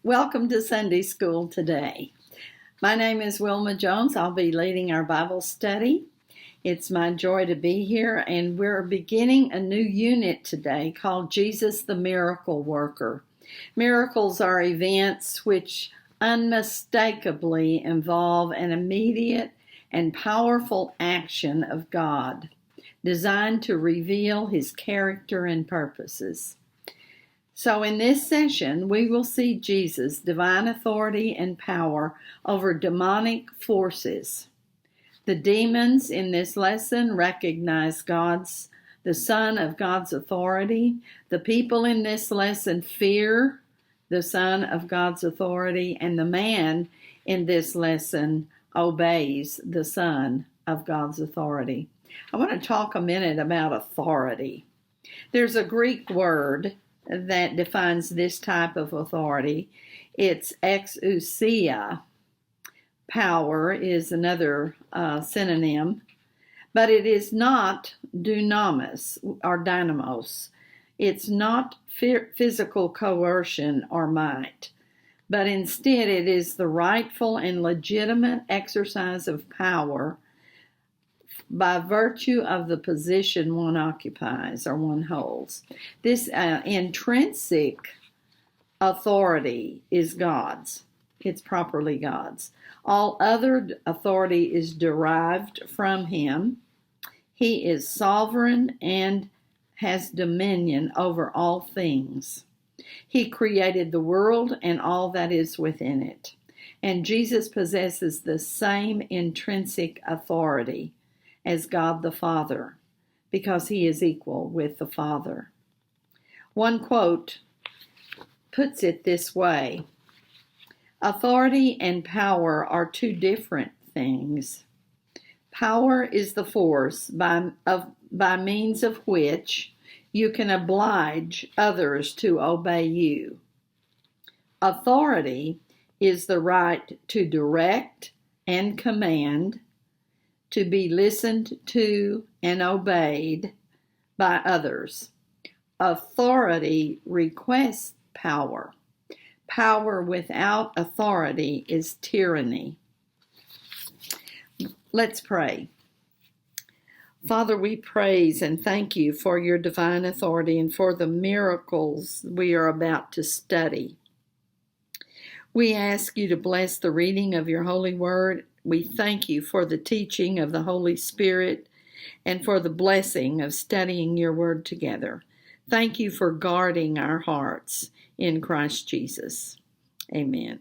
Welcome to Sunday School today. My name is Wilma Jones. I'll be leading our Bible study. It's my joy to be here, and we're beginning a new unit today called Jesus the Miracle Worker. Miracles are events which unmistakably involve an immediate and powerful action of God, designed to reveal His character and purposes. So in this session, we will see Jesus' divine authority and power over demonic forces. The demons in this lesson recognize the Son of God's authority. The people in this lesson fear the Son of God's authority, and the man in this lesson obeys the Son of God's authority. I want to talk a minute about authority. There's a Greek word that defines this type of authority. It's exousia. Power is another synonym, but it is not dunamis or dynamos. It's not physical coercion or might, but instead it is the rightful and legitimate exercise of power by virtue of the position one occupies or one holds. This intrinsic authority is God's. It's properly God's. All other authority is derived from Him. He is sovereign and has dominion over all things. He created the world and all that is within it. And Jesus possesses the same intrinsic authority as God the Father, because He is equal with the Father. One quote puts it this way: authority and power are two different things. Power is the force by means of which you can oblige others to obey you. Authority is the right to direct and command, to be listened to and obeyed by others. Authority requests power. Power without authority is tyranny. Let's pray. Father, we praise and thank you for your divine authority and for the miracles we are about to study. We ask you to bless the reading of your holy word. We thank you for the teaching of the Holy Spirit and for the blessing of studying your word together. Thank you for guarding our hearts in Christ Jesus. Amen.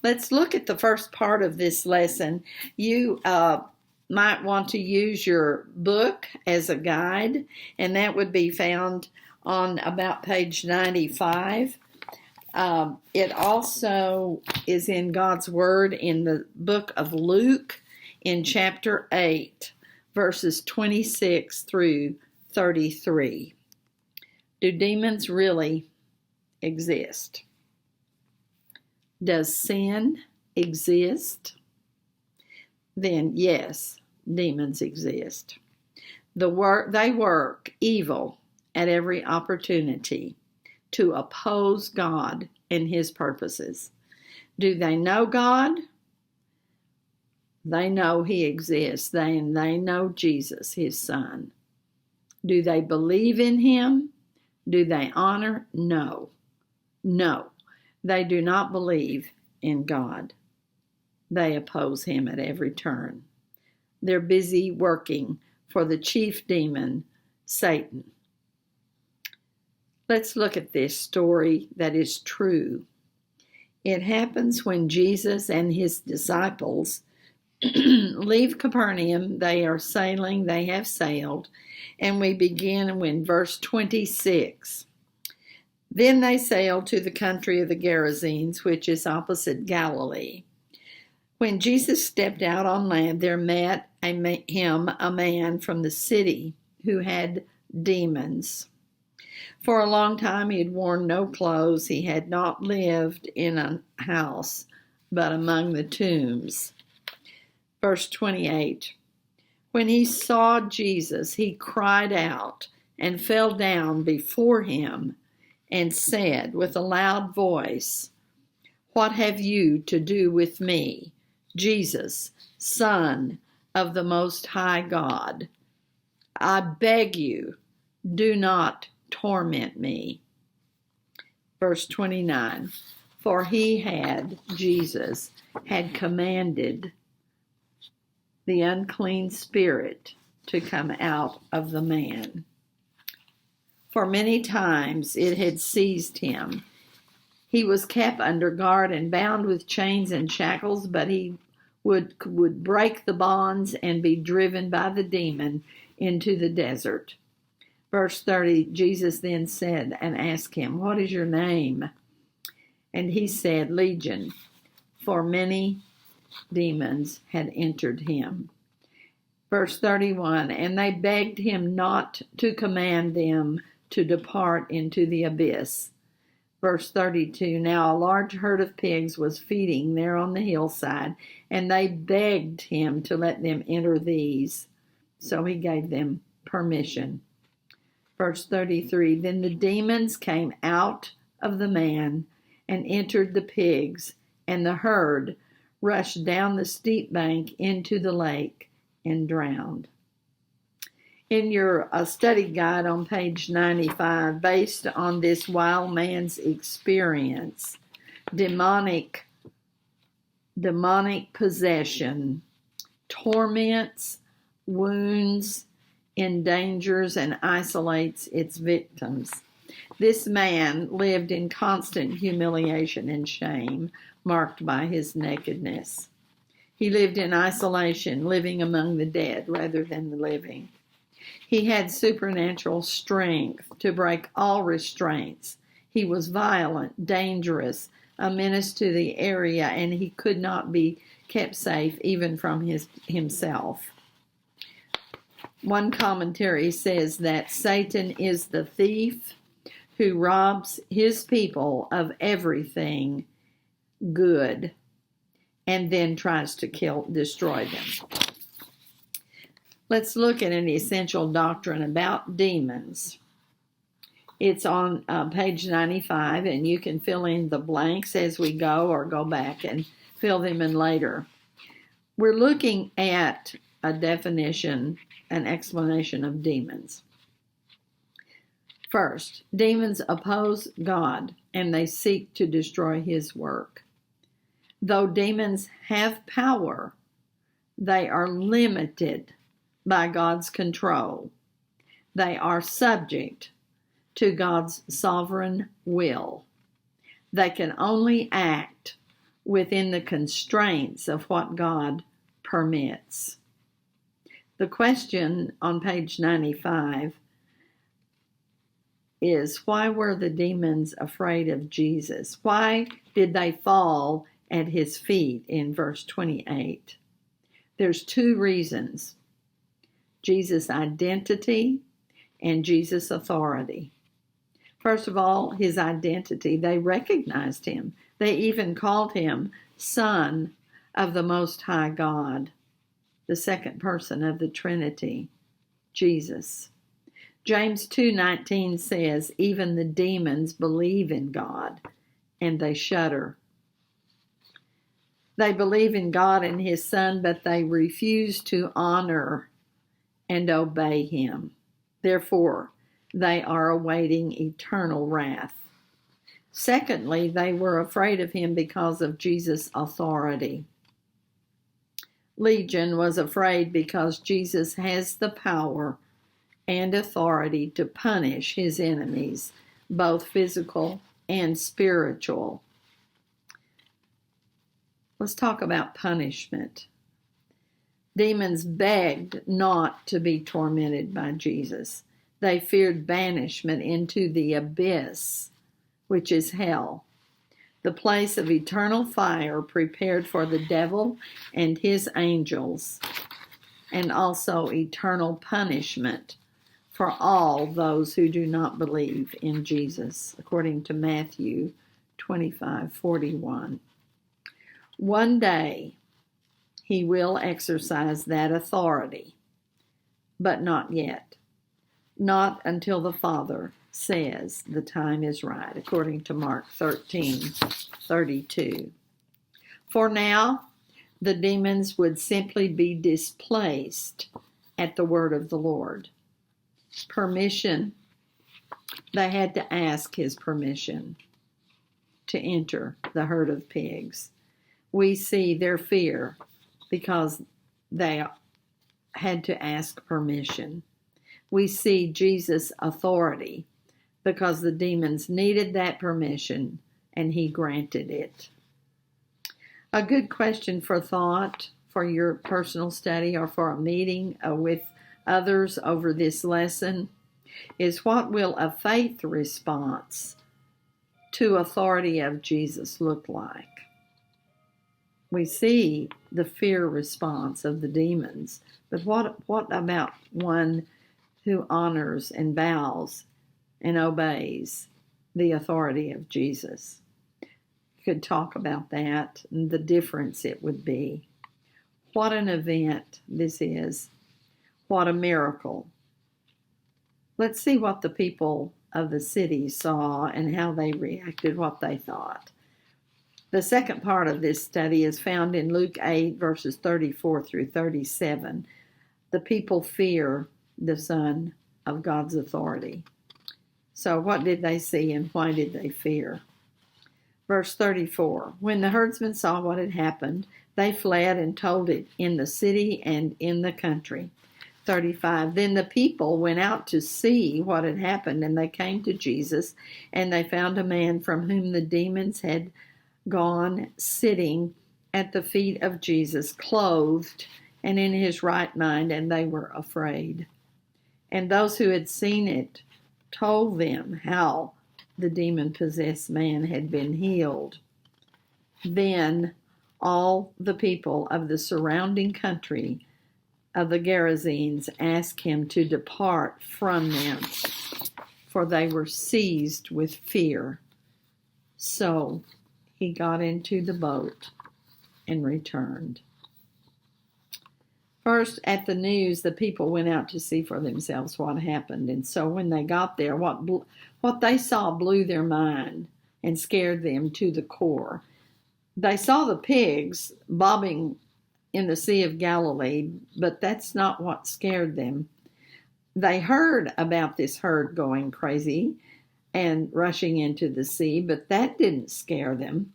Let's look at the first part of this lesson. You might want to use your book as a guide, and that would be found on about page 95. It also is in God's Word in the book of Luke in chapter 8, verses 26 through 33. Do demons really exist? Does sin exist? Then yes, demons exist. They work evil at every opportunity to oppose God and His purposes. Do they know God? They know He exists. They know Jesus, His Son. Do they believe in Him? Do they honor? No. No. They do not believe in God. They oppose Him at every turn. They're busy working for the chief demon, Satan. Let's look at this story that is true. It happens when Jesus and His disciples leave Capernaum. They are sailing, they have sailed, and we begin in verse 26. Then they sailed to the country of the Gerasenes, which is opposite Galilee. When Jesus stepped out on land, there met him a man from the city who had demons. For a long time he had worn no clothes. He had not lived in a house, but among the tombs. Verse 28. When he saw Jesus, he cried out and fell down before him and said with a loud voice, "What have you to do with me, Jesus, Son of the Most High God? I beg you, do not torment me." Verse 29, for Jesus had commanded the unclean spirit to come out of the man. For many times it had seized him. He was kept under guard and bound with chains and shackles, but he would break the bonds and be driven by the demon into the desert. Verse 30, Jesus then said and asked him, "What is your name?" And he said, "Legion," for many demons had entered him. Verse 31, and they begged him not to command them to depart into the abyss. Verse 32, now a large herd of pigs was feeding there on the hillside, and they begged him to let them enter these. So he gave them permission. Verse 33, then the demons came out of the man and entered the pigs, and the herd rushed down the steep bank into the lake and drowned. In your study guide on page 95, based on this wild man's experience, demonic possession torments, wounds, endangers, and isolates its victims. This man lived in constant humiliation and shame, marked by his nakedness. He lived in isolation, living among the dead rather than the living. He had supernatural strength to break all restraints. He was violent, dangerous, a menace to the area, and he could not be kept safe even from himself. One commentary says that Satan is the thief who robs his people of everything good and then tries to destroy them. Let's look at an essential doctrine about demons. It's on page 95, and you can fill in the blanks as we go or go back and fill them in later. We're looking at a definition, an explanation of demons. First, demons oppose God, and they seek to destroy his work. Though demons have power, they are limited by God's control. They are subject to God's sovereign will. They can only act within the constraints of what God permits. The question on page 95 is, why were the demons afraid of Jesus? Why did they fall at his feet in verse 28? There's two reasons: Jesus' identity and Jesus' authority. First of all, his identity. They recognized him. They even called him Son of the Most High God, the second person of the Trinity, Jesus. James 2:19 says, even the demons believe in God, and they shudder. They believe in God and his Son, but they refuse to honor and obey him. Therefore, they are awaiting eternal wrath. Secondly, they were afraid of him because of Jesus' authority. Legion was afraid because Jesus has the power and authority to punish his enemies, both physical and spiritual. Let's talk about punishment. Demons begged not to be tormented by Jesus. They feared banishment into the abyss, which is hell, the place of eternal fire prepared for the devil and his angels, and also eternal punishment for all those who do not believe in Jesus, according to Matthew 25:41. One day, he will exercise that authority, but not yet. Not until the Father says the time is right, according to Mark 13:32. For now, the demons would simply be displaced at the word of the Lord. Permission. They had to ask his permission to enter the herd of pigs. We see their fear because they had to ask permission. We see Jesus' authority because the demons needed that permission and he granted it. A good question for thought for your personal study or for a meeting with others over this lesson is, what will a faith response to authority of Jesus look like? We see the fear response of the demons, but what about one who honors and bows and obeys the authority of Jesus? Could talk about that and the difference it would be. What an event this is. What a miracle. Let's see what the people of the city saw and how they reacted, what they thought. The second part of this study is found in Luke 8, verses 34 through 37. The people fear the Son of God's authority. So what did they see and why did they fear? Verse 34, when the herdsmen saw what had happened, they fled and told it in the city and in the country. 35, then the people went out to see what had happened, and they came to Jesus, and they found a man from whom the demons had gone sitting at the feet of Jesus, clothed and in his right mind, and they were afraid. And those who had seen it told them how the demon-possessed man had been healed. Then all the people of the surrounding country of the Gerasenes asked him to depart from them, for they were seized with fear. So he got into the boat and returned. First, at the news, the people went out to see for themselves what happened. And so when they got there, what they saw blew their mind and scared them to the core. They saw the pigs bobbing in the Sea of Galilee, but that's not what scared them. They heard about this herd going crazy and rushing into the sea, but that didn't scare them.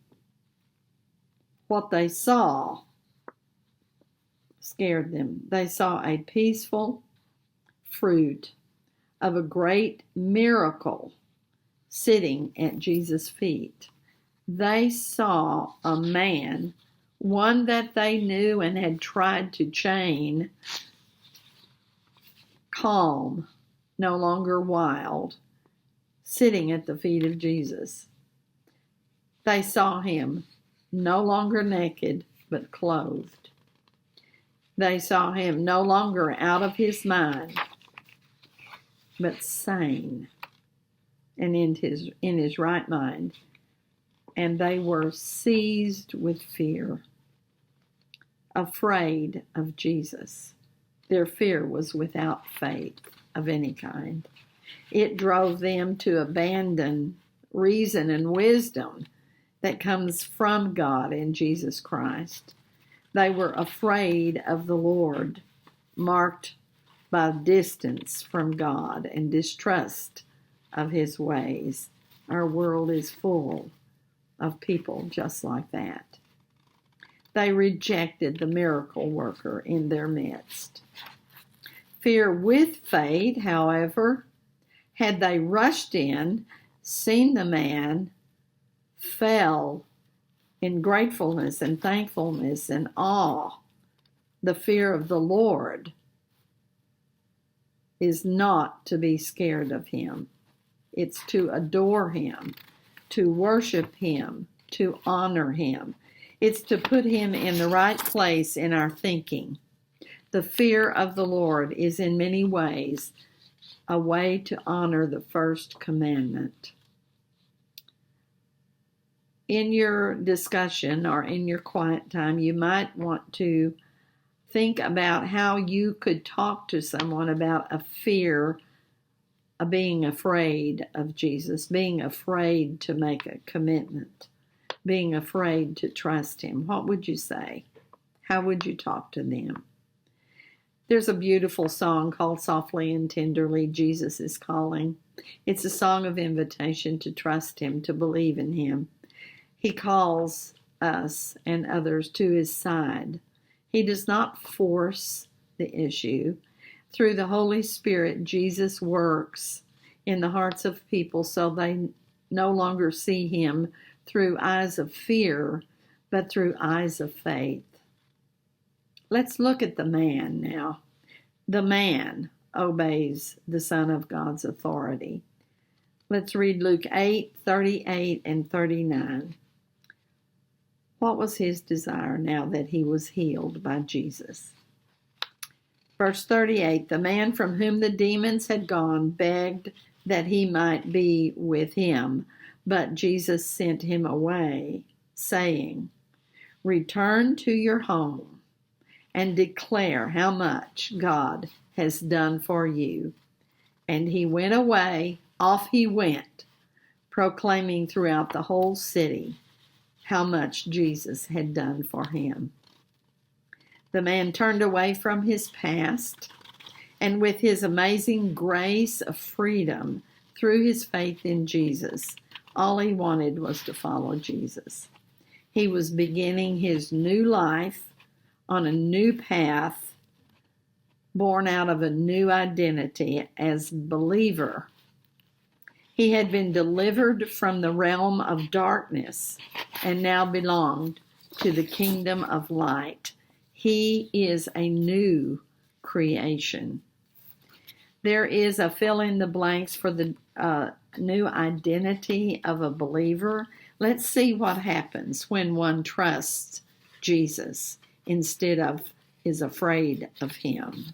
What they saw scared them. They saw a peaceful fruit of a great miracle sitting at Jesus' feet. They saw a man, one that they knew and had tried to chain, calm, no longer wild, sitting at the feet of Jesus. They saw him no longer naked, but clothed. They saw him no longer out of his mind, but sane and in his right mind. And they were seized with fear, afraid of Jesus. Their fear was without faith of any kind. It drove them to abandon reason and wisdom that comes from God in Jesus Christ. They were afraid of the Lord, marked by distance from God and distrust of his ways. Our world is full of people just like that. They rejected the miracle worker in their midst. Fear with faith, however, had they rushed in, seen the man, fell in gratefulness and thankfulness and awe. The fear of the Lord is not to be scared of him. It's to adore him, to worship him, to honor him. It's to put him in the right place in our thinking. The fear of the Lord is in many ways a way to honor the first commandment. In your discussion or in your quiet time, you might want to think about how you could talk to someone about a being afraid of Jesus, being afraid to make a commitment, being afraid to trust him, what would you say? How would you talk to them? There's a beautiful song called Softly and Tenderly, Jesus is Calling. It's a song of invitation to trust him, to believe in him. He calls us and others to his side. He does not force the issue. Through the Holy Spirit, Jesus works in the hearts of people so they no longer see him through eyes of fear, but through eyes of faith. Let's look at the man now. The man obeys the Son of God's authority. Let's read Luke 8:38 and 39. What was his desire now that he was healed by Jesus? Verse 38, the man from whom the demons had gone begged that he might be with him, but Jesus sent him away, saying, return to your home and declare how much God has done for you. And he went away, off he went, proclaiming throughout the whole city how much Jesus had done for him. The man turned away from his past, and with his amazing grace of freedom through his faith in Jesus, all he wanted was to follow Jesus. He was beginning his new life on a new path, born out of a new identity as believer. He had been delivered from the realm of darkness and now belonged to the kingdom of light. He is a new creation. There is a fill in the blanks for the new identity of a believer. Let's see what happens when one trusts Jesus instead of is afraid of him.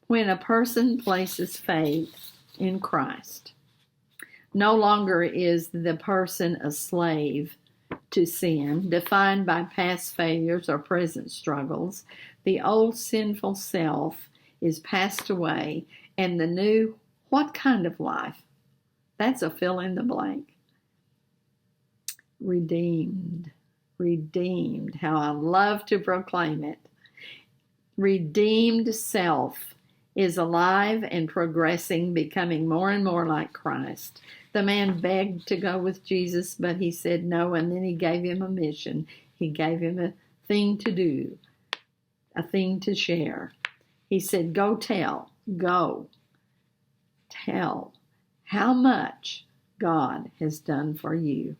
When a person places faith in Christ, no longer is the person a slave to sin, defined by past failures or present struggles. The old sinful self is passed away, and the new, what kind of life? That's a fill in the blank. Redeemed. Redeemed. How I love to proclaim it. Redeemed self is alive and progressing, becoming more and more like Christ. The man begged to go with Jesus, but he said no, and then he gave him a mission. He gave him a thing to do, a thing to share. He said, go tell how much God has done for you.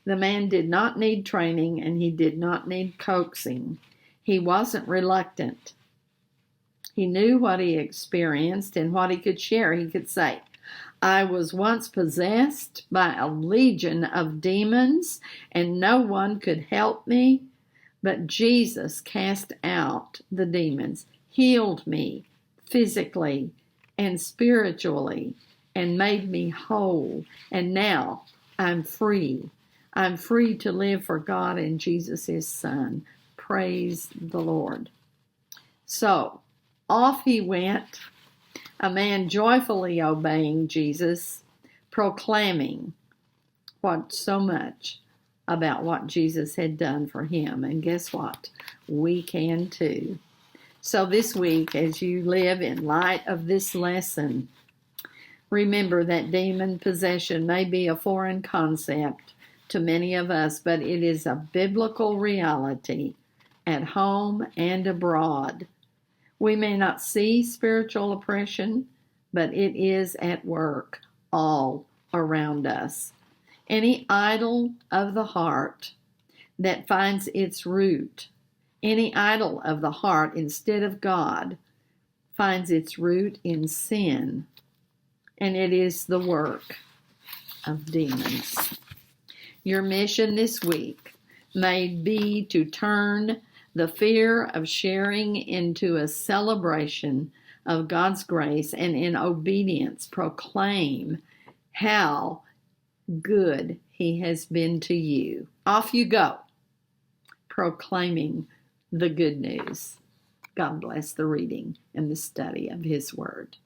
The man did not need training, and he did not need coaxing. He wasn't reluctant. He knew what he experienced and what he could share. He could say, I was once possessed by a legion of demons, and no one could help me, but Jesus cast out the demons, healed me physically and spiritually, and made me whole. And now I'm free. I'm free to live for God and Jesus, his Son. Praise the Lord. So, off he went, a man joyfully obeying Jesus, proclaiming so much about what Jesus had done for him. And guess what? We can too. So this week, as you live in light of this lesson, remember that demon possession may be a foreign concept to many of us, but it is a biblical reality at home and abroad. We may not see spiritual oppression, but it is at work all around us. Any idol of the heart that finds its root, any idol of the heart instead of God, finds its root in sin, and it is the work of demons. Your mission this week may be to turn the fear of sharing into a celebration of God's grace, and in obedience proclaim how good he has been to you. Off you go, proclaiming the good news. God bless the reading and the study of His Word.